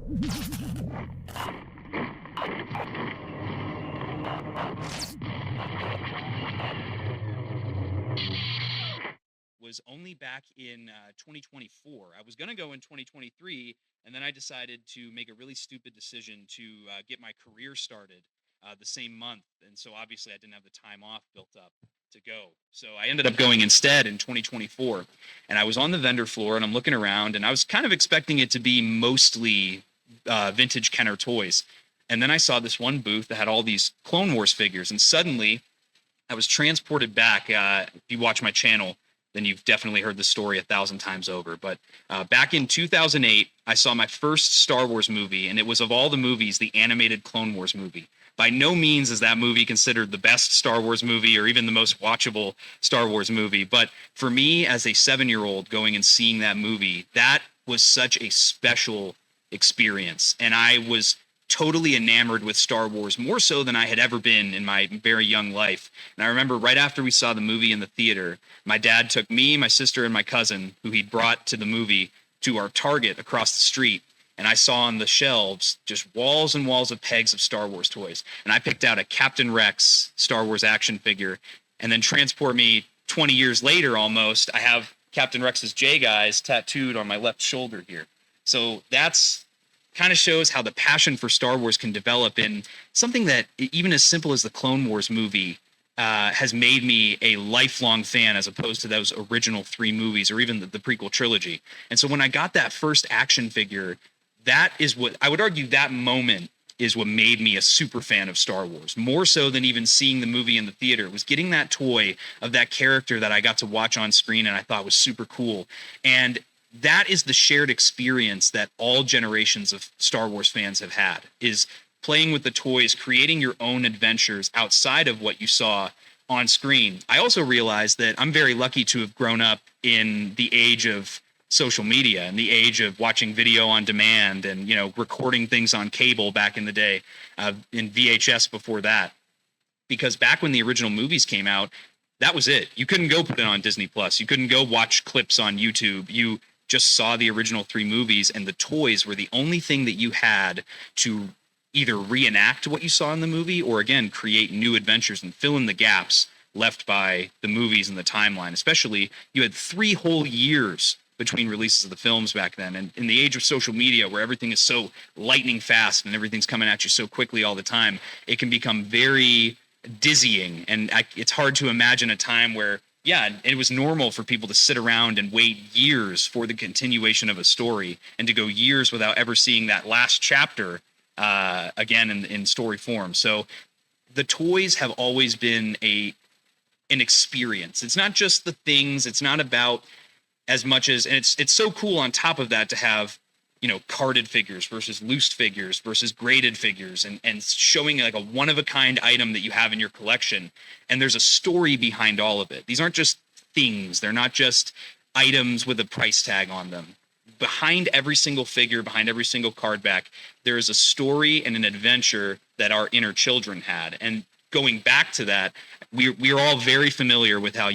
Was only back in 2024. I was going to go in 2023, and then I decided to make a really stupid decision to get my career started the same month. And so obviously I didn't have the time off built up to go. So I ended up going instead in 2024. And I was on the vendor floor, and I'm looking around, and I was kind of expecting it to be mostly vintage Kenner toys. And then I saw this one booth that had all these Clone Wars figures, and suddenly I was transported back. If you watch my channel, then you've definitely heard the story 1,000 times over. But back in 2008, I saw my first Star Wars movie, and it was, of all the movies, the animated Clone Wars movie. By no means is that movie considered the best Star Wars movie or even the most watchable Star Wars movie. But for me, as a 7-year-old going and seeing that movie, that was such a special experience. And I was totally enamored with Star Wars, more so than I had ever been in my very young life. And I remember right after we saw the movie in the theater, my dad took me, my sister, and my cousin, who he'd brought to the movie, to our Target across the street. And I saw on the shelves just walls and walls of pegs of Star Wars toys. And I picked out a Captain Rex Star Wars action figure. And then transport me 20 years later almost, I have Captain Rex's J-Guys tattooed on my left shoulder here. So that's kind of shows how the passion for Star Wars can develop in something that, even as simple as the Clone Wars movie, has made me a lifelong fan, as opposed to those original 3 movies or even the prequel trilogy. And so when I got that first action figure, that is what I would argue, that moment is what made me a super fan of Star Wars, more so than even seeing the movie in the theater. It was getting that toy of that character that I got to watch on screen and I thought was super cool. And that is the shared experience that all generations of Star Wars fans have had, is playing with the toys, creating your own adventures outside of what you saw on screen. I also realized that I'm very lucky to have grown up in the age of social media and the age of watching video on demand and, recording things on cable back in the day, in VHS before that. Because back when the original movies came out, that was it. You couldn't go put it on Disney Plus. You couldn't go watch clips on YouTube. You just saw the original 3 movies, and the toys were the only thing that you had to either reenact what you saw in the movie or, again, create new adventures and fill in the gaps left by the movies and the timeline. Especially, you had 3 whole years between releases of the films back then. And in the age of social media, where everything is so lightning fast and everything's coming at you so quickly all the time, it can become very dizzying. And it's hard to imagine a time where, it was normal for people to sit around and wait years for the continuation of a story, and to go years without ever seeing that last chapter again in story form. So the toys have always been an experience. It's not just the things. It's not about as much as, and it's so cool on top of that to have, carded figures versus loose figures versus graded figures, and showing like a one-of-a-kind item that you have in your collection. And there's a story behind all of it. These aren't just things. They're not just items with a price tag on them. Behind every single figure, behind every single card back, there is a story and an adventure that our inner children had. And going back to that, we're all very familiar with how,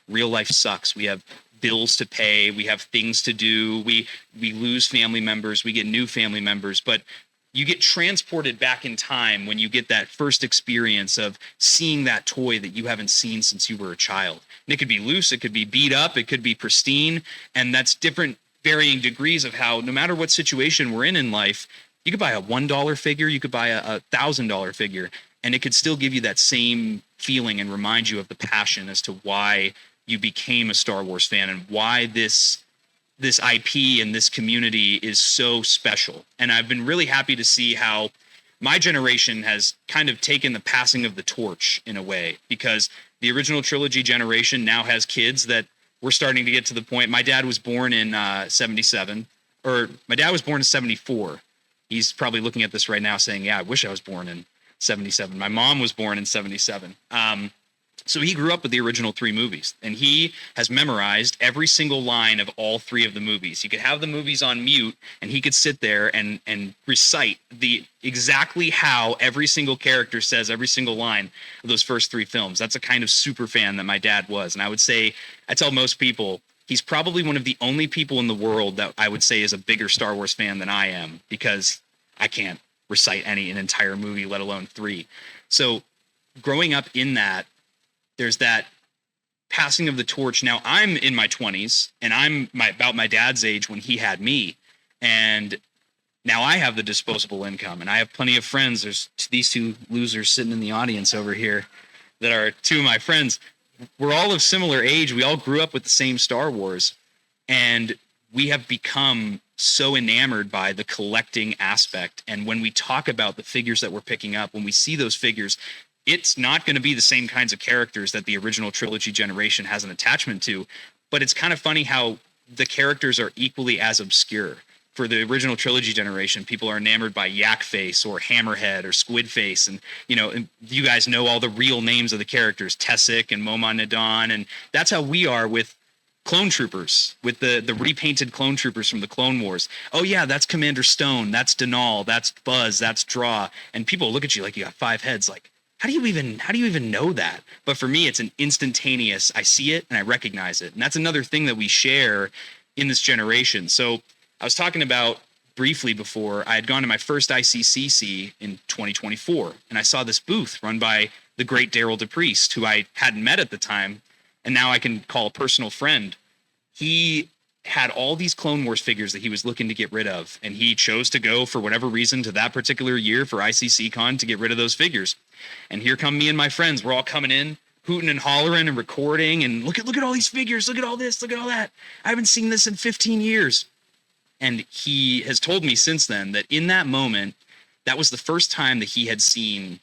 real life sucks. We have bills to pay, we have things to do, we lose family members, we get new family members, but you get transported back in time when you get that first experience of seeing that toy that you haven't seen since you were a child. And it could be loose, it could be beat up, it could be pristine, and that's different varying degrees of how, no matter what situation we're in life, you could buy a $1 figure, you could buy a $1,000 figure, and it could still give you that same feeling and remind you of the passion as to why you became a Star Wars fan and why this IP and this community is so special. And I've been really happy to see how my generation has kind of taken the passing of the torch in a way, because the original trilogy generation now has kids that we're starting to get to the point. My dad was born in 77, or my dad was born in 74. He's probably looking at this right now saying, I wish I was born in 77. My mom was born in 77. So he grew up with the original 3 movies, and he has memorized every single line of all 3 of the movies. You could have the movies on mute, and he could sit there and recite exactly how every single character says every single line of those first 3 films. That's a kind of super fan that my dad was. And I would say, I tell most people, he's probably one of the only people in the world that I would say is a bigger Star Wars fan than I am, because I can't recite an entire movie, let alone 3. So growing up in that, there's that passing of the torch. Now I'm in my 20s, and I'm about my dad's age when he had me. And now I have the disposable income, and I have plenty of friends. There's these 2 losers sitting in the audience over here that are 2 of my friends. We're all of similar age. We all grew up with the same Star Wars, and we have become so enamored by the collecting aspect. And when we talk about the figures that we're picking up, when we see those figures, it's not going to be the same kinds of characters that the original trilogy generation has an attachment to. But it's kind of funny how the characters are equally as obscure. For the original trilogy generation, people are enamored by Yak Face or Hammerhead or Squid Face. And, you guys know all the real names of the characters, Tessic and Moma Nadan. And that's how we are with clone troopers, with the repainted clone troopers from the Clone Wars. Oh yeah, that's Commander Stone, that's Denal, that's Buzz, that's Draw. And people look at you like you got 5 heads. Like, how do you even know that? But for me, it's an instantaneous, I see it and I recognize it. And that's another thing that we share in this generation. So I was talking about briefly before, I had gone to my first ICCC in 2024, and I saw this booth run by the great Daryl DePriest, who I hadn't met at the time, and now I can call a personal friend. He had all these Clone Wars figures that he was looking to get rid of, and he chose to go, for whatever reason, to that particular year for ICCCon to get rid of those figures. And here come me and my friends. We're all coming in, hooting and hollering and recording, and look at all these figures, look at all this, look at all that. I haven't seen this in 15 years. And he has told me since then that in that moment, that was the first time that he had seen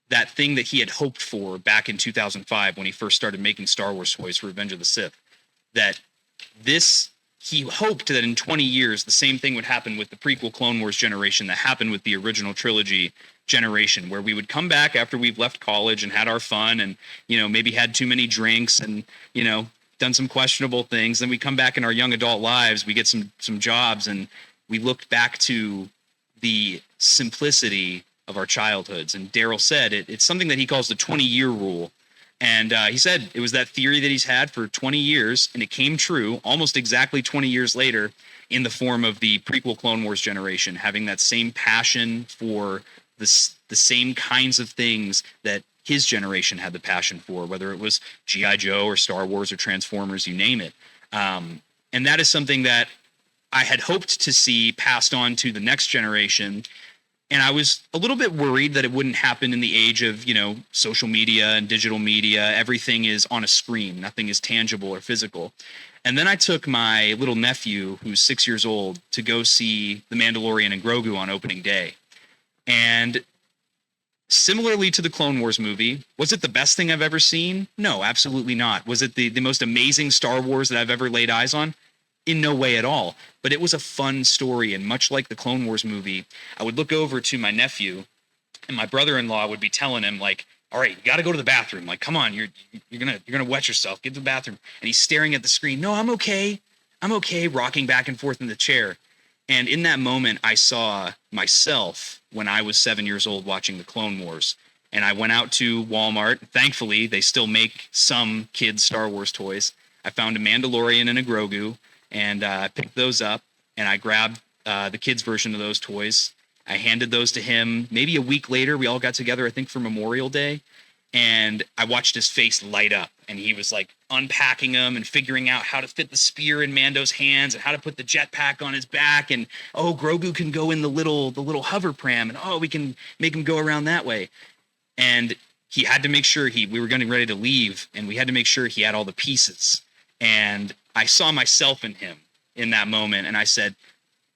that thing that he had hoped for back in 2005 when he first started making Star Wars toys for Revenge of the Sith. That he hoped that in 20 years, the same thing would happen with the prequel Clone Wars generation that happened with the original trilogy generation, where we would come back after we've left college and had our fun and, maybe had too many drinks and, done some questionable things. Then we come back in our young adult lives, we get some jobs, and we look back to the simplicity of our childhoods. And Daryl said it's something that he calls the 20-year rule. And he said it was that theory that he's had for 20 years, and it came true almost exactly 20 years later in the form of the prequel Clone Wars generation, having that same passion for the same kinds of things that his generation had the passion for, whether it was G.I. Joe or Star Wars or Transformers, you name it. And that is something that I had hoped to see passed on to the next generation. And I was a little bit worried that it wouldn't happen in the age of, social media and digital media. Everything is on a screen. Nothing is tangible or physical. And then I took my little nephew, who's 6 years old, to go see The Mandalorian and Grogu on opening day. And similarly to the Clone Wars movie, was it the best thing I've ever seen? No, absolutely not. Was it the most amazing Star Wars that I've ever laid eyes on? In no way at all. But it was a fun story, and much like the Clone Wars movie, I would look over to my nephew, and my brother-in-law would be telling him, like, all right, you got to go to the bathroom. Like, come on, you're gonna wet yourself. Get to the bathroom. And he's staring at the screen. No, I'm okay, rocking back and forth in the chair. And in that moment, I saw myself when I was 7 years old watching the Clone Wars. And I went out to Walmart. Thankfully, they still make some kids' Star Wars toys. I found a Mandalorian and a Grogu, and I picked those up. And I grabbed the kids' version of those toys. I handed those to him. Maybe a week later, we all got together, I think, for Memorial Day. And I watched his face light up. And he was like unpacking them and figuring out how to fit the spear in Mando's hands and how to put the jetpack on his back. And, oh, Grogu can go in the little hover pram. And, oh, we can make him go around that way. And he had to make sure we were getting ready to leave. And we had to make sure he had all the pieces. And I saw myself in him in that moment. And I said,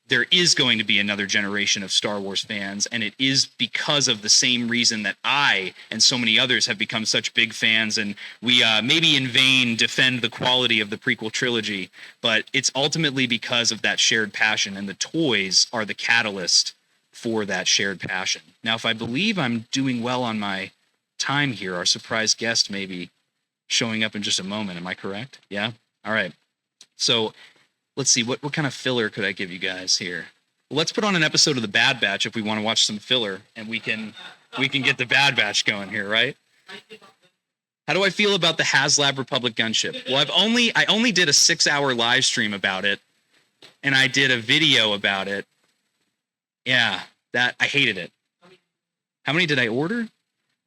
there is going to be another generation of Star Wars fans, and it is because of the same reason that I and so many others have become such big fans, and we maybe in vain defend the quality of the prequel trilogy, but it's ultimately because of that shared passion, and the toys are the catalyst for that shared passion. Now, if I believe I'm doing well on my time here, our surprise guest may be showing up in just a moment. Am I correct? Yeah? All right. So let's see, what kind of filler could I give you guys here? Well, let's put on an episode of The Bad Batch if we want to watch some filler, and we can get The Bad Batch going here, right? How do I feel about the HasLab Republic gunship? Well, I only did a 6-hour live stream about it, and I did a video about it. Yeah, that I hated it. How many did I order?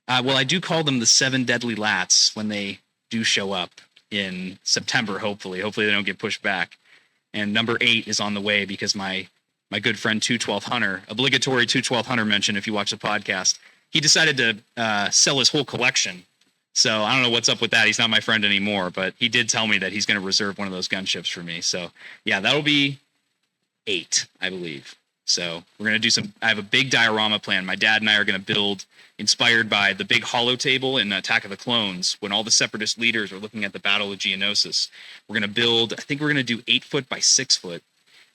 Well, I do call them the 7 deadly lats when they do show up in September. Hopefully they don't get pushed back. And number 8 is on the way because my good friend 212 Hunter, obligatory 212 Hunter mention if you watch the podcast, he decided to sell his whole collection. So I don't know what's up with that. He's not my friend anymore, but he did tell me that he's going to reserve one of those gunships for me. So yeah, that'll be 8, I believe. So we're going to do I have a big diorama plan. My dad and I are going to build, inspired by the big hollow table in Attack of the Clones, when all the separatist leaders are looking at the Battle of Geonosis. We're going to build, I think we're going to do 8 foot by 6 foot.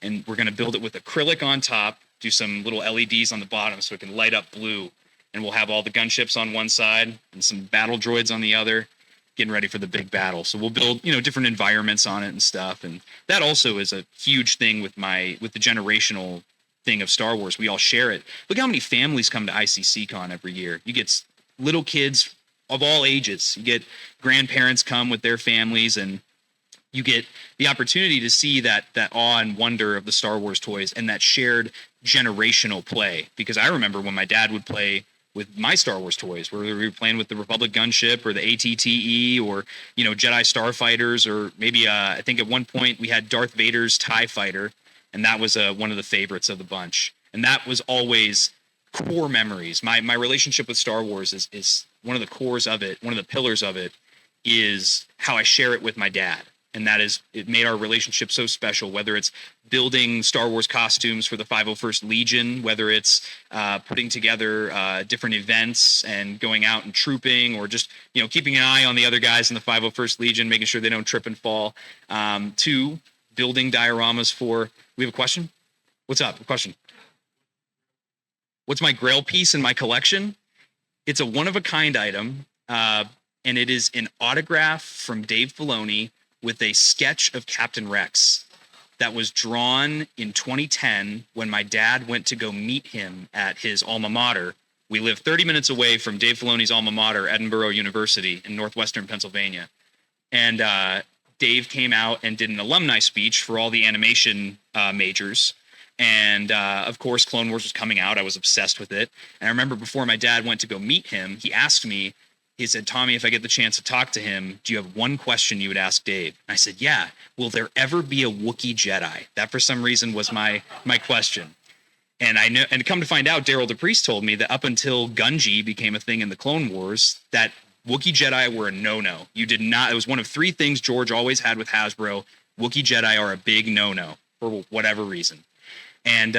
And we're going to build it with acrylic on top, do some little LEDs on the bottom so it can light up blue. And we'll have all the gunships on one side and some battle droids on the other, getting ready for the big battle. So we'll build, different environments on it and stuff. And that also is a huge thing with the generational thing of Star Wars. We all share it. Look how many families come to ICCCon every year. You get little kids of all ages. You get grandparents come with their families, and you get the opportunity to see that awe and wonder of the Star Wars toys and that shared generational play. Because I remember when my dad would play with my Star Wars toys, where we were playing with the Republic gunship or the ATTE or, Jedi Starfighters, or maybe I think at one point we had Darth Vader's TIE Fighter, and that was one of the favorites of the bunch. And that was always core memories. My relationship with Star Wars is one of the cores of it, one of the pillars of it is how I share it with my dad. And it made our relationship so special, whether it's building Star Wars costumes for the 501st Legion, whether it's putting together different events and going out and trooping, or just, keeping an eye on the other guys in the 501st Legion, making sure they don't trip and fall, to building dioramas for... We have a question? What's up? A question? What's my grail piece in my collection? It's a one-of-a-kind item, and it is an autograph from Dave Filoni with a sketch of Captain Rex that was drawn in 2010 when my dad went to go meet him at his alma mater. We live 30 minutes away from Dave Filoni's alma mater, Edinburgh University in northwestern Pennsylvania. And Dave came out and did an alumni speech for all the animation majors. And of course, Clone Wars was coming out. I was obsessed with it. And I remember before my dad went to go meet him, he asked me, he said, "Tommy, if I get the chance to talk to him, do you have one question you would ask Dave?" And I said, "Yeah. Will there ever be a Wookiee Jedi?" That, for some reason, was my question. And I know, and come to find out, Daryl DePriest told me that up until Gungi became a thing in the Clone Wars, that Wookiee Jedi were a no-no. You did not. It was one of 3 things George always had with Hasbro. Wookiee Jedi are a big no-no for whatever reason. And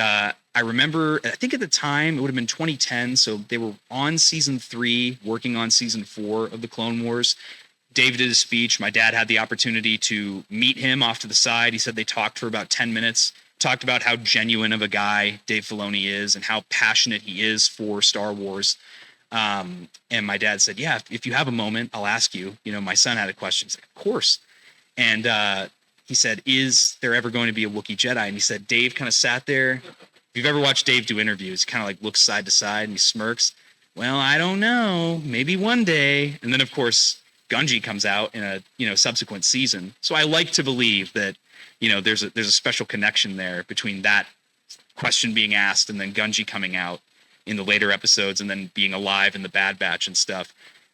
I remember, I think at the time, it would have been 2010, so they were on season 3, working on season 4 of the Clone Wars. Dave did a speech. My dad had the opportunity to meet him off to the side. He said they talked for about 10 minutes, talked about how genuine of a guy Dave Filoni is and how passionate he is for Star Wars. And my dad said, "Yeah, if you have a moment, I'll ask you." My son had a question. He's like, "Of course." And he said, "Is there ever going to be a Wookiee Jedi?" And he said, Dave kind of sat there. If you've ever watched Dave do interviews, he kind of like looks side to side and he smirks. "Well, I don't know. Maybe one day." And then, of course, Gungi comes out in a subsequent season. So I like to believe that there's a special connection there between that question being asked and then Gungi coming out in the later episodes and then being alive in the Bad Batch and stuff.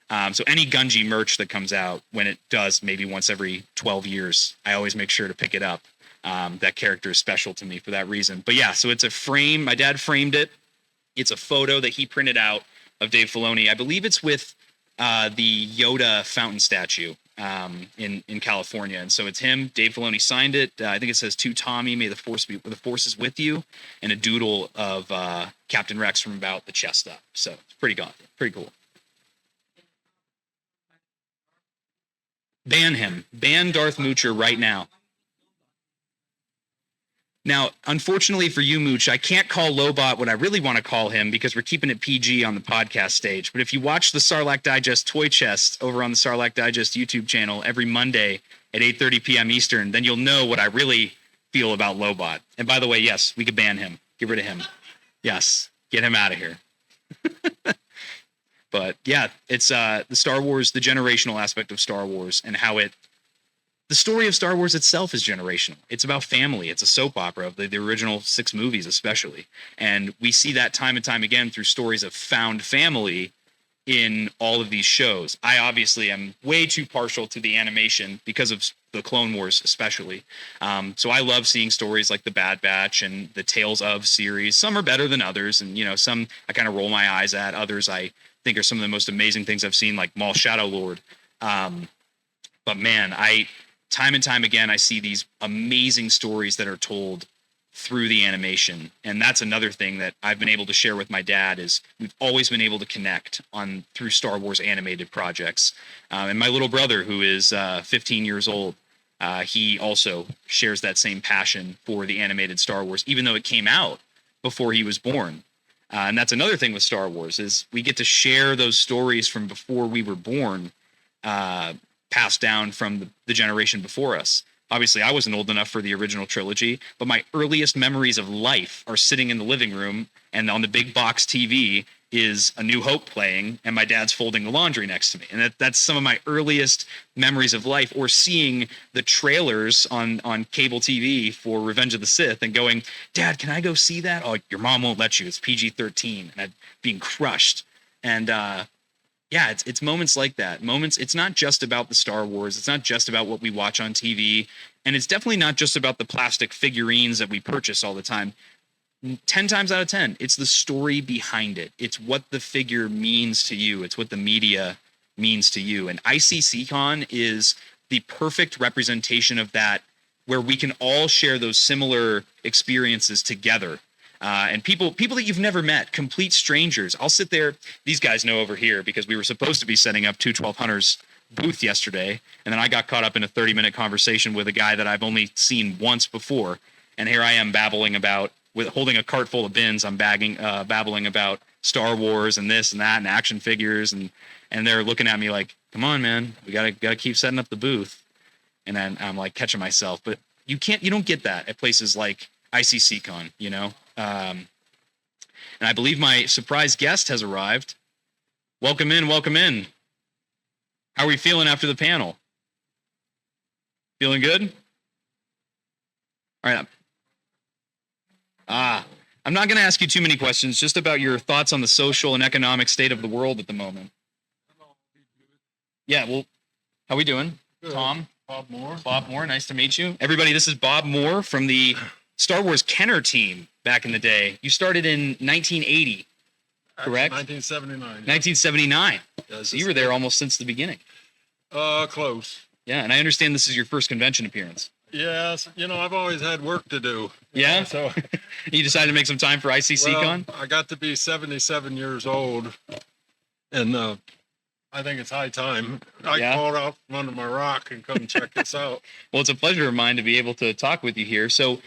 So any Gungi merch that comes out, when it does, maybe once every 12 years, I always make sure to pick it up. That character is special to me for that reason. But yeah, so it's a frame. My dad framed it. It's a photo that he printed out of Dave Filoni. I believe it's with the Yoda fountain statue in California. And so it's him. Dave Filoni signed it. I think it says, "To Tommy, may the force is with you," and a doodle of Captain Rex from about the chest up. So it's pretty cool. Ban him. Ban Darth Moocher right now. Now, unfortunately for you, Mooch, I can't call Lobot what I really want to call him because we're keeping it PG on the podcast stage. But if you watch the Sarlacc Digest Toy Chest over on the Sarlacc Digest YouTube channel every Monday at 8:30 p.m. Eastern, then you'll know what I really feel about Lobot. And by the way, yes, we could ban him. Get rid of him. Yes, get him out of here. But yeah, it's the Star Wars, the generational aspect of Star Wars, and how the story of Star Wars itself is generational. It's about family. It's a soap opera of the original 6 movies, especially. And we see that time and time again through stories of found family in all of these shows. I obviously am way too partial to the animation because of the Clone Wars, especially. So I love seeing stories like the Bad Batch and the Tales of series. Some are better than others, and some I kind of roll my eyes at. Others I think are some of the most amazing things I've seen, like Maul Shadow Lord. But man, time and time again, I see these amazing stories that are told through the animation. And that's another thing that I've been able to share with my dad is we've always been able to connect through Star Wars animated projects. And my little brother, who is 15 years old, he also shares that same passion for the animated Star Wars, even though it came out before he was born. And that's another thing with Star Wars is we get to share those stories from before we were born, passed down from the generation before us. Obviously, I wasn't old enough for the original trilogy, but my earliest memories of life are sitting in the living room, and on the big box TV is A New Hope playing, and my dad's folding the laundry next to me. And that's some of my earliest memories of life, or seeing the trailers on cable TV for Revenge of the Sith and going, Dad, can I go see that? Oh, your mom won't let you. It's PG-13. And being crushed. And yeah, it's moments like that. It's not just about the Star Wars. It's not just about what we watch on TV. And it's definitely not just about the plastic figurines that we purchase all the time. 10 times out of 10, it's the story behind it. It's what the figure means to you. It's what the media means to you. And ICCCon is the perfect representation of that, where we can all share those similar experiences together. And people that you've never met, complete strangers. I'll sit there. These guys know over here because we were supposed to be setting up 1200's booth yesterday, and then I got caught up in a 30-minute conversation with a guy that I've only seen once before. And here I am babbling about, holding a cart full of bins. I'm babbling about Star Wars and this and that and action figures, and they're looking at me like, "Come on, man, we gotta keep setting up the booth." And then I'm like catching myself, but you don't get that at places like ICCCon, And I believe my surprise guest has arrived. Welcome in. How are we feeling after the panel? Feeling good? All right. I'm not going to ask you too many questions, just about your thoughts on the social and economic state of the world at the moment. Yeah, well, how we doing? Good. Tom? Bob Moore. Bob Moore, nice to meet you. Everybody, this is Bob Moore from the Star Wars Kenner team back in the day. You started in 1980, correct? 1979. Yeah. 1979. Yeah, so you were there almost since the beginning. Close. Yeah, and I understand this is your first convention appearance. Yes, I've always had work to do. Yeah? So you decided to make some time for ICCCon? Well, I got to be 77 years old, and I think it's high time I called out from under my rock and come check this out. Well, it's a pleasure of mine to be able to talk with you here. So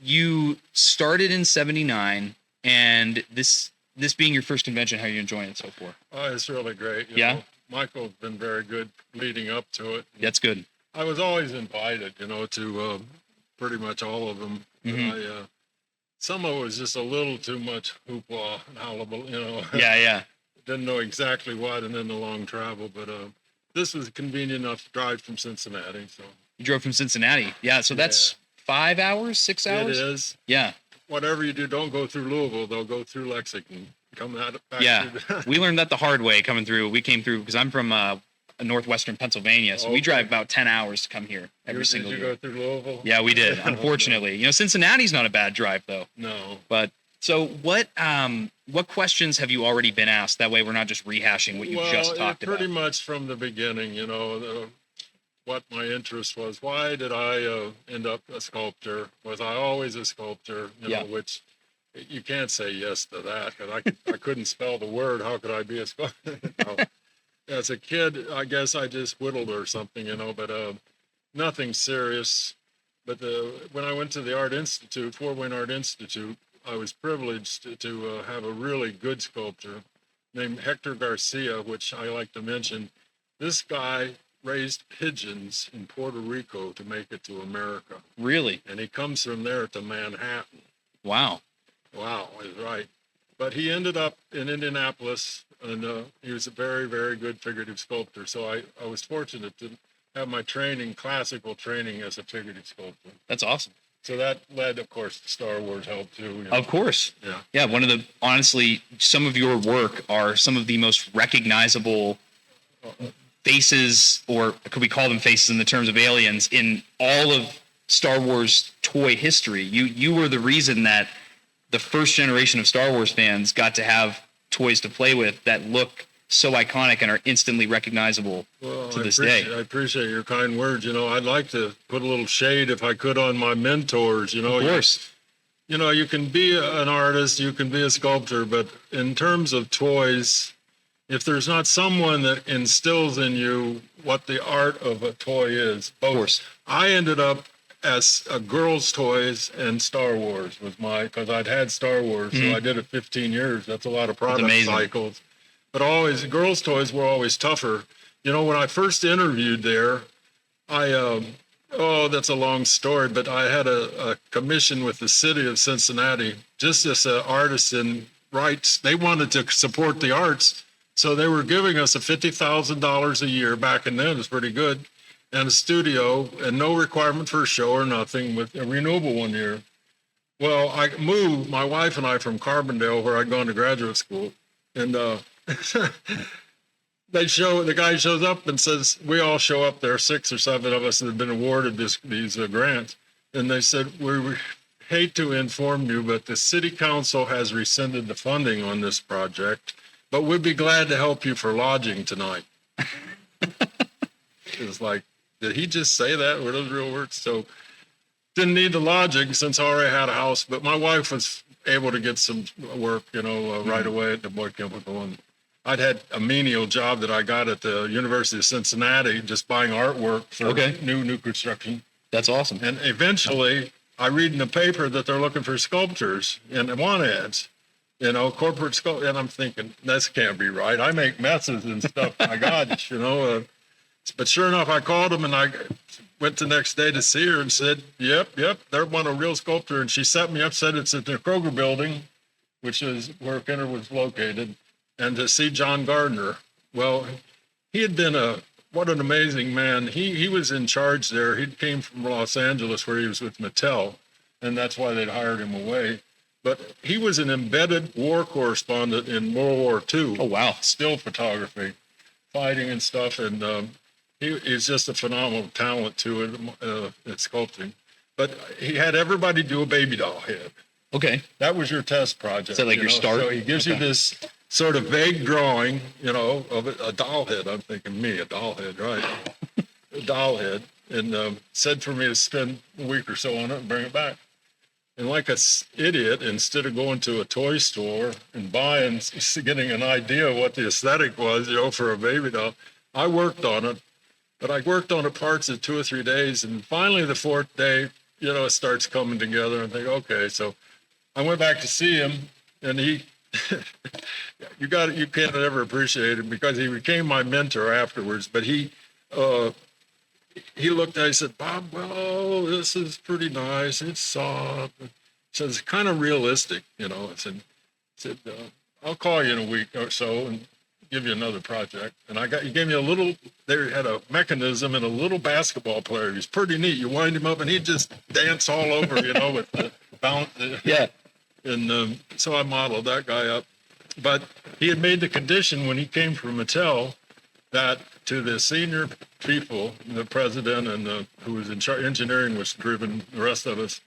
you started in 79, and this being your first convention, how are you enjoying it so far? Oh, it's really great. You know, Michael's been very good leading up to it. That's good. I was always invited, to pretty much all of them. Mm-hmm. Some of it was just a little too much hoopla and hullabaloo, Yeah. Didn't know exactly what, and then the long travel. But this was convenient enough to drive from Cincinnati. So you drove from Cincinnati, yeah. So that's 5 hours, 6 hours. It is. Yeah. Whatever you do, don't go through Louisville. They'll go through Lexington. Come out back. Yeah, we learned that the hard way coming through. We came through because I'm from northwestern Pennsylvania, so we drive about 10 hours to come here every single year. Did you go through Louisville? Yeah, we did. Unfortunately, Cincinnati's not a bad drive though. No. But so what questions have you already been asked? That way, we're not just rehashing what you just talked about. Pretty much from the beginning, what my interest was. Why did I end up a sculptor? Was I always a sculptor? Which you can't say yes to that, because I couldn't spell the word. How could I be a sculptor? As a kid, I guess I just whittled or something, but nothing serious. But when I went to the Art Institute, Fort Wayne Art Institute, I was privileged to have a really good sculptor named Hector Garcia, which I like to mention. This guy raised pigeons in Puerto Rico to make it to America. Really? And he comes from there to Manhattan. Wow, is right. But he ended up in Indianapolis and he was a very, very good figurative sculptor. So I was fortunate to have my training, classical training, as a figurative sculptor. That's awesome. So that led, of course, to Star Wars help too. You know? Of course. Yeah. Yeah. Honestly, some of your work are some of the most recognizable faces, or could we call them faces in the terms of aliens, in all of Star Wars toy history. You were the reason that the first generation of Star Wars fans got to have toys to play with that look so iconic and are instantly recognizable to this day. I appreciate your kind words. You know, I'd like to put a little shade, if I could, on my mentors. You know, of course. You know, you can be an artist, you can be a sculptor, but in terms of toys, if there's not someone that instills in you what the art of a toy is, both. Of course. I ended up as a girls' toys and Star Wars was because I'd had Star Wars, so I did it 15 years. That's a lot of product cycles. But always, girls' toys were always tougher. You know, when I first interviewed there, that's a long story, but I had a commission with the city of Cincinnati, just as an artisan rights. They wanted to support the arts, so they were giving us $50,000 a year. Back in then, it was pretty good, and a studio, and no requirement for a show or nothing, with a renewable 1 year. Well, I moved, my wife and I, from Carbondale, where I'd gone to graduate school, and the guy shows up and says, we all show up there, 6 or 7 of us that have been awarded these grants. And they said, we hate to inform you, but the city council has rescinded the funding on this project, but we'd be glad to help you for lodging tonight. It's like, did he just say that? Were those real words? So didn't need the lodging since I already had a house, but my wife was able to get some work, right away at the Boy Chemical. And I'd had a menial job that I got at the University of Cincinnati, just buying artwork for new construction. That's awesome. And eventually, I read in the paper that they're looking for sculptors and want ads, corporate sculptors. And I'm thinking, this can't be right. I make messes and stuff. My gosh, But sure enough, I called them and I went the next day to see her and said, yep, they want a real sculptor. And she set me up, said it's at the Kroger building, which is where Kenner was located, and to see John Gardner. Well, he had been what an amazing man. He was in charge there. He came from Los Angeles, where he was with Mattel, and that's why they'd hired him away. But he was an embedded war correspondent in World War II. Oh, wow. Still photography, fighting and stuff. And he's just a phenomenal talent to it at sculpting. But he had everybody do a baby doll head. Okay. That was your test project. Is that like your start? So he gives you this sort of vague drawing, of a doll head. I'm thinking, a doll head, right? A doll head. And said for me to spend a week or so on it and bring it back. And like an idiot, instead of going to a toy store and buying, getting an idea of what the aesthetic was, for a baby doll, I worked on it. But I worked on it parts of 2 or 3 days. And finally, the 4th day, it starts coming together. And I think, okay. So I went back to see him, and he, you can't ever appreciate it, because he became my mentor afterwards. But he looked at it, he said, Bob, well, this is pretty nice. It's soft. He said, it's kind of realistic, I said, I'll call you in a week or so and give you another project. And he gave me they had a mechanism and a little basketball player. He was pretty neat. You wind him up and he'd just dance all over, with the bounce. Yeah. And so I modeled that guy up. But he had made the condition when he came from Mattel that to the senior people, the president and who was in charge, engineering was driven, the rest of us,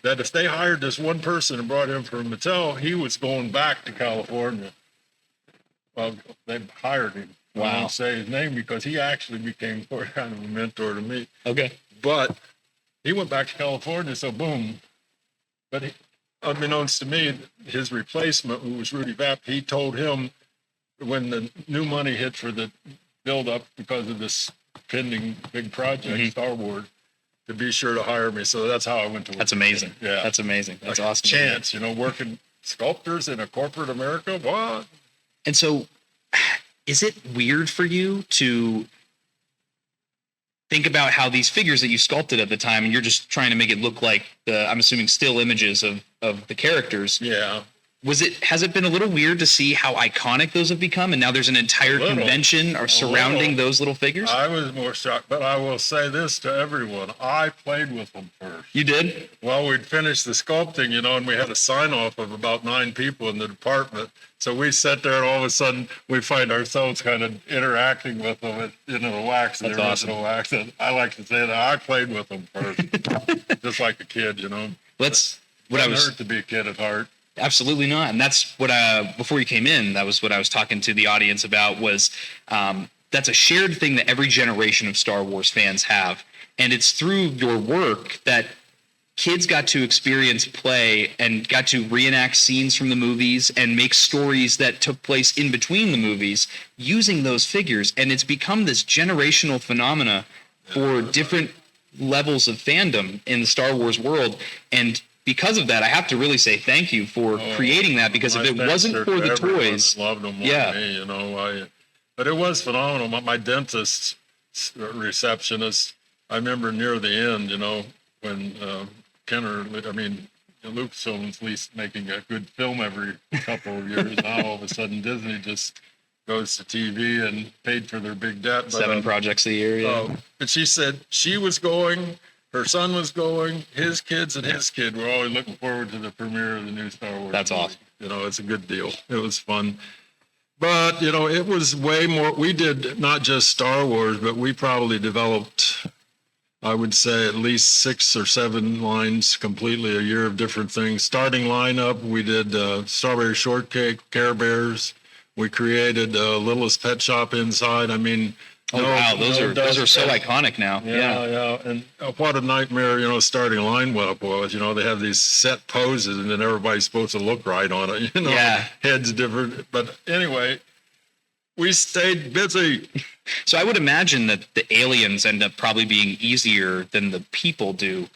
that if they hired this one person and brought him from Mattel, he was going back to California. Well, they hired him. Wow. I won't say his name because he actually became kind of a mentor to me. Okay. But he went back to California, so boom. But unbeknownst to me, his replacement, who was Rudy Vapp, he told him when the new money hit for the build-up because of this pending big project, Star Wars, to be sure to hire me. So that's how I went to work. That's amazing. Yeah. That's amazing. That's like awesome. Chance, working sculptors in a corporate America. What? And so is it weird for you to think about how these figures that you sculpted at the time, and you're just trying to make it look like I'm assuming, still images of the characters. Yeah. has it been a little weird to see how iconic those have become, and now there's an entire convention surrounding those little figures? I was more shocked, but I will say this to everyone. I played with them first. You did? Well, we'd finished the sculpting, and we had a sign-off of about 9 people in the department. So we sat there, and all of a sudden, we find ourselves kind of interacting with them, the wax, the original wax. And I like to say that I played with them first, just like a kid, That's what I was. Hurt to be a kid at heart. Absolutely not. And that's what, before you came in, that was what I was talking to the audience about was that's a shared thing that every generation of Star Wars fans have. And it's through your work that kids got to experience play and got to reenact scenes from the movies and make stories that took place in between the movies using those figures. And it's become this generational phenomena for different levels of fandom in the Star Wars world. And because of that, I have to really say thank you for creating that, because if it wasn't for the toys, loved them more than me, but it was phenomenal. My dentist receptionist, I remember near the end, when Lucasfilm's at least making a good film every couple of years. Now all of a sudden Disney just goes to TV and paid for their big debt. But, 7 projects a year. Yeah. But she said she was going. Her son was going, his kids and his kid were always looking forward to the premiere of the new Star Wars. That's movie. Awesome. It's a good deal. It was fun. But, it was way more. We did not just Star Wars, but we probably developed, I would say, at least 6 or 7 lines completely a year of different things. Starting lineup, we did Strawberry Shortcake, Care Bears. We created Littlest Pet Shop inside. Wow, those are so iconic now. Yeah. And what a nightmare, starting lineup was. They have these set poses, and then everybody's supposed to look right on it. Heads different. But anyway, we stayed busy. So I would imagine that the aliens end up probably being easier than the people do,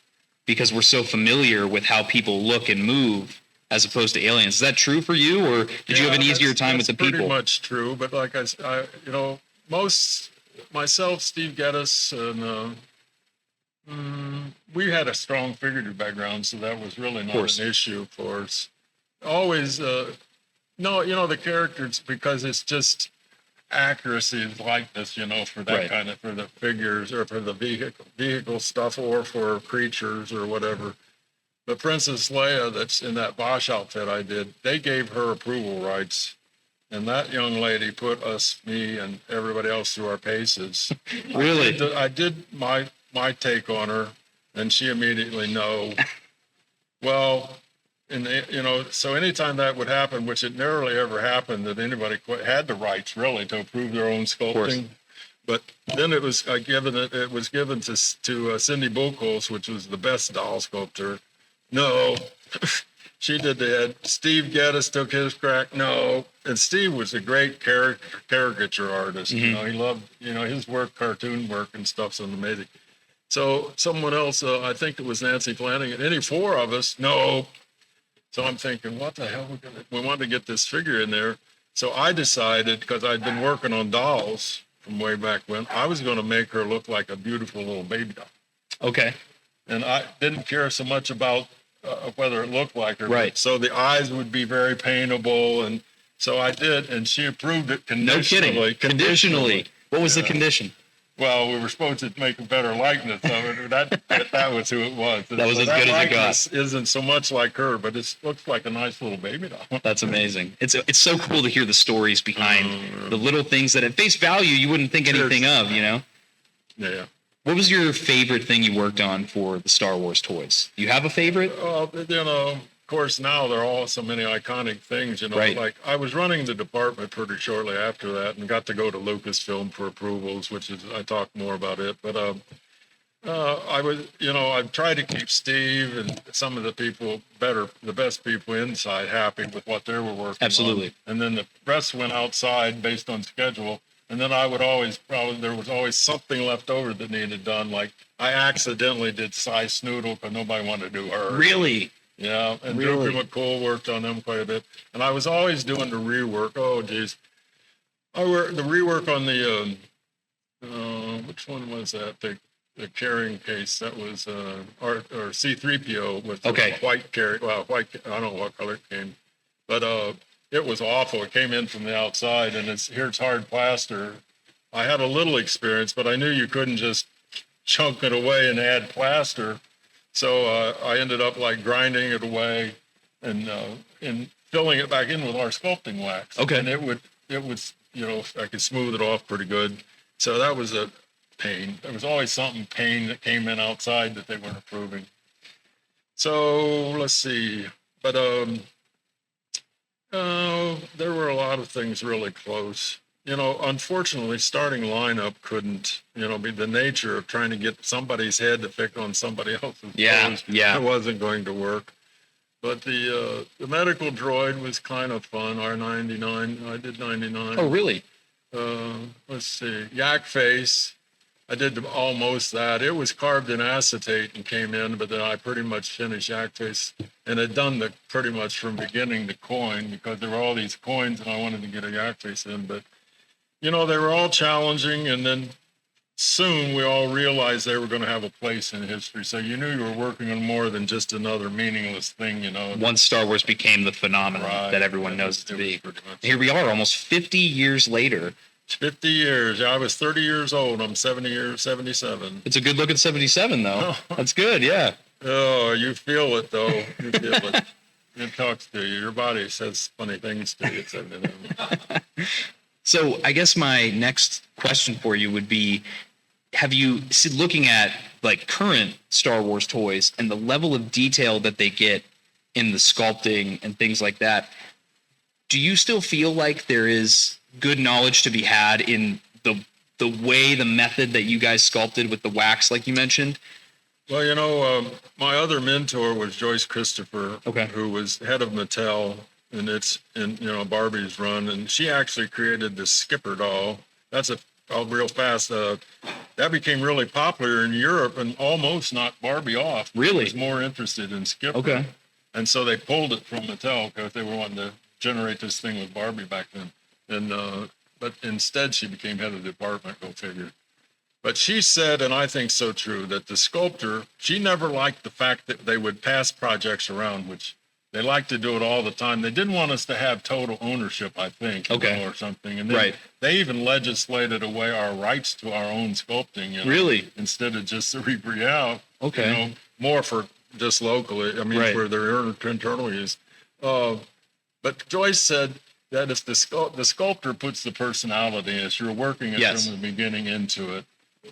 because we're so familiar with how people look and move as opposed to aliens. Is that true for you, or did you have an easier time with the people? Pretty much true. But like I myself, Steve Geddes, and we had a strong figurative background, so that was really not an issue for us. Always, the characters, because it's just accuracy and likeness, for that kind of, for the figures or for the vehicle stuff or for creatures or whatever. But Princess Leia, that's in that Bosch outfit I did, they gave her approval rights. And that young lady put me and everybody else through our paces. Really? I did my take on her, and she immediately no. Well, so anytime that would happen, which it rarely ever happened, that anybody had the rights really to approve their own sculpting. But then it was given to Cindy Buchholz, which was the best doll sculptor. No. She did the head. Steve Geddes took his crack. No. And Steve was a great caricature artist. Mm-hmm. He loved, his work, cartoon work and stuff's amazing. So someone else, I think it was Nancy Flanagan, any 4 of us, no. So I'm thinking, what the hell? We wanted to get this figure in there. So I decided, because I'd been working on dolls from way back when, I was going to make her look like a beautiful little baby doll. Okay. And I didn't care so much about whether it looked like her. Right. So the eyes would be very paintable, and so I did, and she approved it conditionally. No kidding. Conditionally. What was the condition? Well, we were supposed to make a better likeness of it. That was who it was. That was as good as it got. Isn't so much like her, but it looks like a nice little baby doll. That's amazing. It's so cool to hear the stories behind the little things that at face value you wouldn't think anything of, Yeah. What was your favorite thing you worked on for the Star Wars toys? Do you have a favorite? Of course, now there are all so many iconic things, Right. Like I was running the department pretty shortly after that and got to go to Lucasfilm for approvals, I talked more about it. But I was, I've tried to keep Steve and some of the people the best people inside happy with what they were working Absolutely. on. And then the rest went outside based on schedule. And then I would there was always something left over that needed done. Like I accidentally did Cy Snoodle because nobody wanted to do her. Really? Yeah. And Drew McCool worked on them quite a bit. And I was always doing the rework. Oh, geez. I worked the rework on the, which one was that? The carrying case. That was, or C-3PO with Okay. white carry. Well, white, I don't know what color it came. But it was awful. It came in from the outside, and it's hard plaster. I had a little experience, but I knew you couldn't just chunk it away and add plaster. So I ended up like grinding it away and filling it back in with our sculpting wax. Okay. And it was, I could smooth it off pretty good. So that was a pain. There was always pain that came in outside that they weren't approving. So let's see. But there were a lot of things really close. Unfortunately, starting lineup couldn't, be the nature of trying to get somebody's head to fit on somebody else's toes. Yeah. It wasn't going to work. But the medical droid was kind of fun. R99, I did 99. Oh, really? Let's see, yak face. I did almost that. It was carved in acetate and came in, but then I pretty much finished yak face and had done pretty much from beginning to coin because there were all these coins and I wanted to get a yak face in. But, they were all challenging. And then soon we all realized they were going to have a place in history. So you knew you were working on more than just another meaningless thing, Once Star Wars became the phenomenon that everyone knows it to be. Here we are almost 50 years later. 50 years. Yeah, I was 30 years old. I'm 77. It's a good looking 77, though. That's good, yeah. Oh, you feel it, though. You feel it. It talks to you. Your body says funny things to you at 79. So I guess my next question for you would be, have you, looking at like current Star Wars toys and the level of detail that they get in the sculpting and things like that, do you still feel like there is good knowledge to be had in the method that you guys sculpted with the wax, like you mentioned? Well, my other mentor was Joyce Christopher, who was head of Mattel, and it's in Barbie's run, and she actually created the Skipper doll. That's real fast. That became really popular in Europe and almost knocked Barbie off. Really? Was more interested in Skipper. Okay. And so they pulled it from Mattel because they were wanting to generate this thing with Barbie back then. And but instead she became head of the department, go figure. But she said, and I think so true, that the Sculptor, she never liked the fact that they would pass projects around, which they liked to do it all the time. They didn't want us to have total ownership, I think, or something. And then they even legislated away our rights to our own sculpting. Really? Instead of just the Rebrielle. Okay. More for just locally, for their internal use. But Joyce said that if the sculptor puts the personality as you're working it from the beginning into it,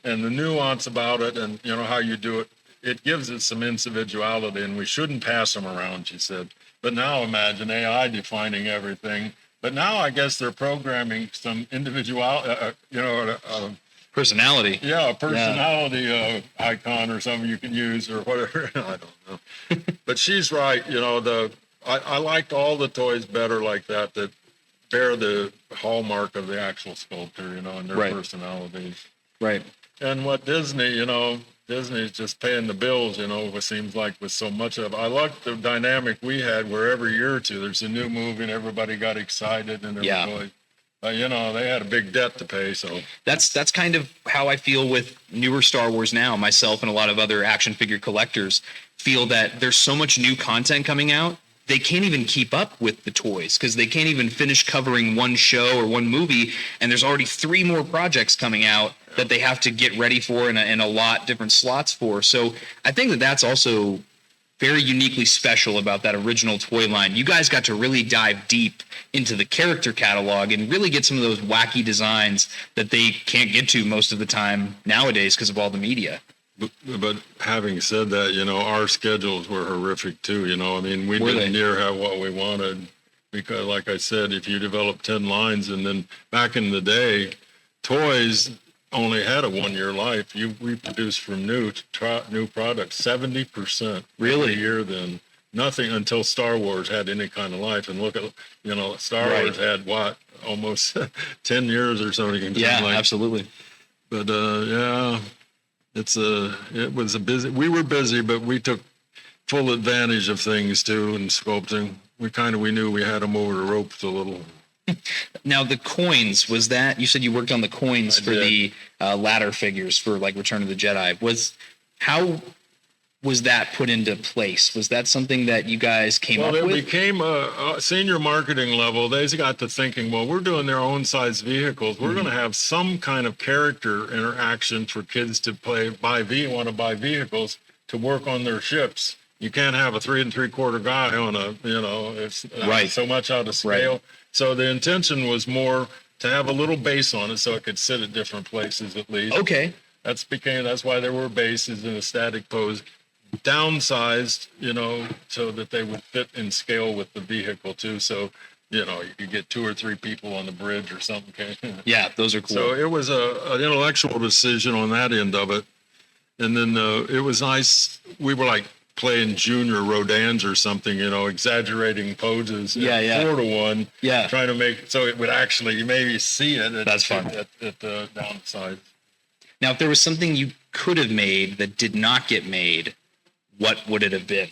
and the nuance about it, and how you do it, it gives it some individuality, and we shouldn't pass them around, she said. But now imagine AI defining everything. But now I guess they're programming some personality. Yeah, a personality icon or something you can use or whatever. I don't know. But she's right. I liked all the toys better like that bear the hallmark of the actual sculptor, and their personalities. Right. And what Disney's just paying the bills, it seems like with so much of it. I like the dynamic we had where every year or two there's a new movie and everybody got excited and they had a big debt to pay. So that's kind of how I feel with newer Star Wars now. Myself and a lot of other action figure collectors feel that there's so much new content coming out. They can't even keep up with the toys because they can't even finish covering one show or one movie. And there's already 3 more projects coming out that they have to get ready for and a lot different slots for. So I think that's also very uniquely special about that original toy line. You guys got to really dive deep into the character catalog and really get some of those wacky designs that they can't get to most of the time nowadays because of all the media. But having said that, our schedules were horrific too. We didn't near have what we wanted because, like I said, if you develop 10 lines, and then back in the day, toys only had a 1-year life. We produced from new products 70% really a year. Then nothing until Star Wars had any kind of life. And look at Star Wars had what, almost 10 years or something. Yeah, absolutely. But it was a busy. We were busy, but we took full advantage of things too in sculpting. We knew we had them over the ropes a little. Now the coins, was that you said you worked on the coins the ladder figures for like Return of the Jedi? was that put into place? Was that something that you guys came up Well, with? it became a senior marketing level. They got to thinking, well, we're doing their own size vehicles. We're going to have some kind of character interaction for kids to want to buy vehicles to work on their ships. You can't have a 3 3/4 guy on it's Right. so much out of scale. Right. So the intention was more to have a little base on it so it could sit at different places at least. Okay. That's why there were bases in a static pose. Downsized, so that they would fit in scale with the vehicle too. So, you could get 2 or 3 people on the bridge or something. Yeah, those are cool. So it was an intellectual decision on that end of it. And then it was nice. We were like playing junior Rodins or something, exaggerating poses. Yeah. 4-to-1. Yeah. Trying to make it so it would actually maybe see it. That's fun. At the downside. Now, if there was something you could have made that did not get made, what would it have been?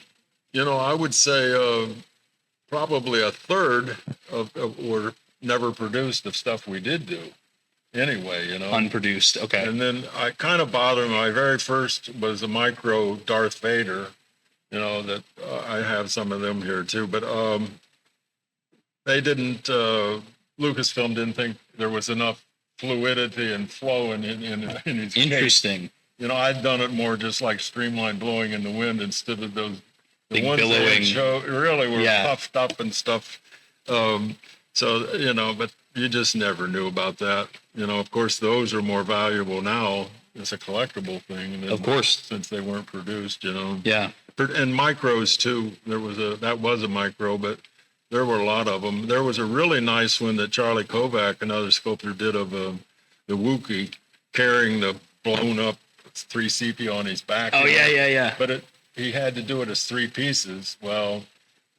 I would say probably a third of or never produced of stuff we did do. Anyway, Unproduced. Okay. And then I kind of bothered me. My very first was a micro Darth Vader. That I have some of them here too. But they didn't. Lucasfilm didn't think there was enough fluidity and flow in his case. Interesting. I'd done it more just like streamlined blowing in the wind instead of those Big ones billowing. that really were Yeah. puffed up and stuff. But you just never knew about that. Of course, those are more valuable now. It's a collectible thing. Of course. Since they weren't produced, Yeah. And micros too. That was a micro, but there were a lot of them. There was a really nice one that Charlie Kovac, another sculptor, did of the Wookiee carrying the blown up 3CP on his back. Oh, yeah. But he had to do it as 3 pieces. Well,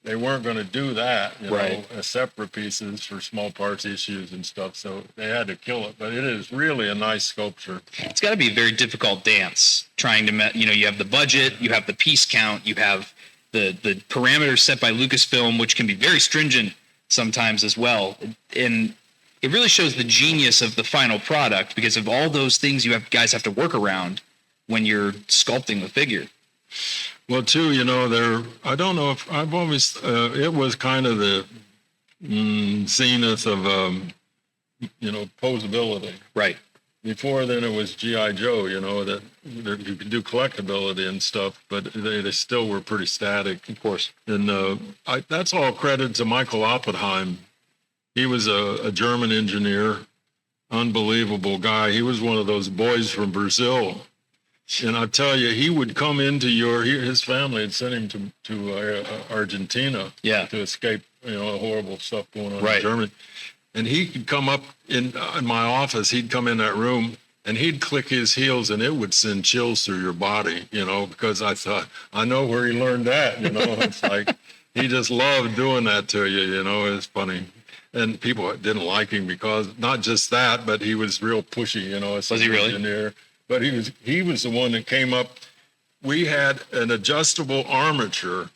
they weren't going to do that, Right. as separate pieces for small parts issues and stuff. So they had to kill it. But it is really a nice sculpture. It's got to be a very difficult dance trying to, you have the budget, you have the piece count, you have the parameters set by Lucasfilm, which can be very stringent sometimes as well. And it really shows the genius of the final product because of all those things guys have to work around when you're sculpting the figure. Well, too, I don't know if I've always, it was kind of the zenith of, posability. Right. Before then, it was G.I. Joe, that you could do collectability and stuff, but they still were pretty static. Of course. And that's all credit to Michael Oppenheim. He was a German engineer, unbelievable guy. He was one of those boys from Brazil. And I tell you, he would come into his family had sent him to Argentina to escape, horrible stuff going on in Germany. And he could come up in my office, he'd come in that room and he'd click his heels and it would send chills through your body, because I thought, I know where he learned that, it's like, he just loved doing that to you, it's funny. And people didn't like him because not just that, but he was real pushy, as was he really? Engineer. But he was the one that came up. We had an adjustable armature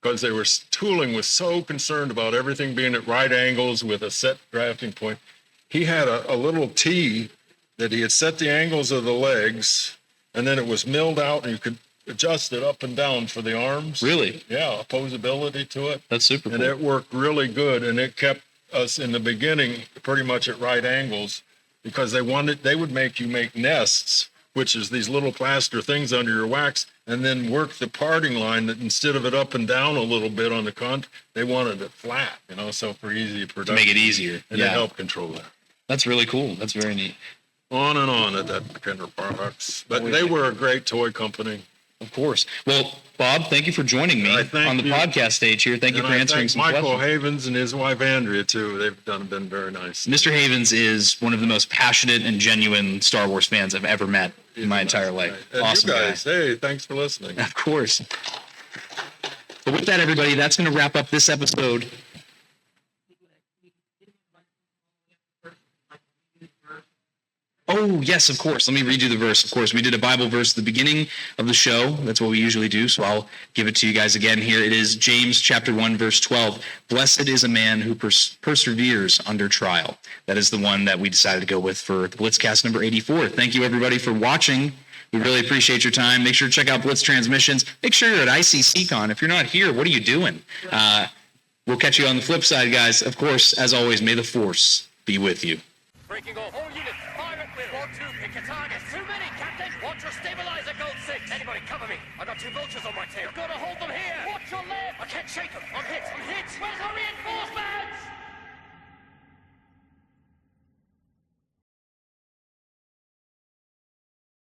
because tooling was so concerned about everything being at right angles with a set drafting point. He had a little T that he had set the angles of the legs, and then it was milled out, and you could adjust it up and down for the arms. Really? Yeah, opposability to it. That's super cool. And it worked really good, and it kept us in the beginning pretty much at right angles. Because they would make you make nests, which is these little plaster things under your wax, and then work the parting line that instead of it up and down a little bit on the they wanted it flat, so for easy production. To make it easier. And it helped control that. That's really cool. That's very neat. On and on at that Kinder Products. But they were a great toy company. Of course. Well, Bob, thank you for joining me on the podcast stage here. Thank you for answering some questions. Michael Havens and his wife Andrea too. They've been very nice. Mr. Havens is one of the most passionate and genuine Star Wars fans I've ever met in my entire life. And awesome you guys, guy. hey, thanks for listening. Of course. But with that, everybody, that's going to wrap up this episode. Oh, yes, of course. Let me read you the verse. Of course, we did a Bible verse at the beginning of the show. That's what we usually do, so I'll give it to you guys again here. It is James chapter 1, verse 12. Blessed is a man who perseveres under trial. That is the one that we decided to go with for the Blitzcast number 84. Thank you, everybody, for watching We really appreciate your time. Make sure to check out Blitz Transmissions. Make sure you're at ICCCon. If you're not here, what are you doing? We'll catch you on the flip side, guys. Of course, as always, may the Force be with you. Breaking off. All units, fire at will. 4-2, pick a target. Too many, Captain. Watch your stabilizer, Gold 6. Anybody, cover me. I got 2 vultures on my tail. You've got to hold them here. Watch your left. I can't shake them. I'm hit. Where's our reinforcements?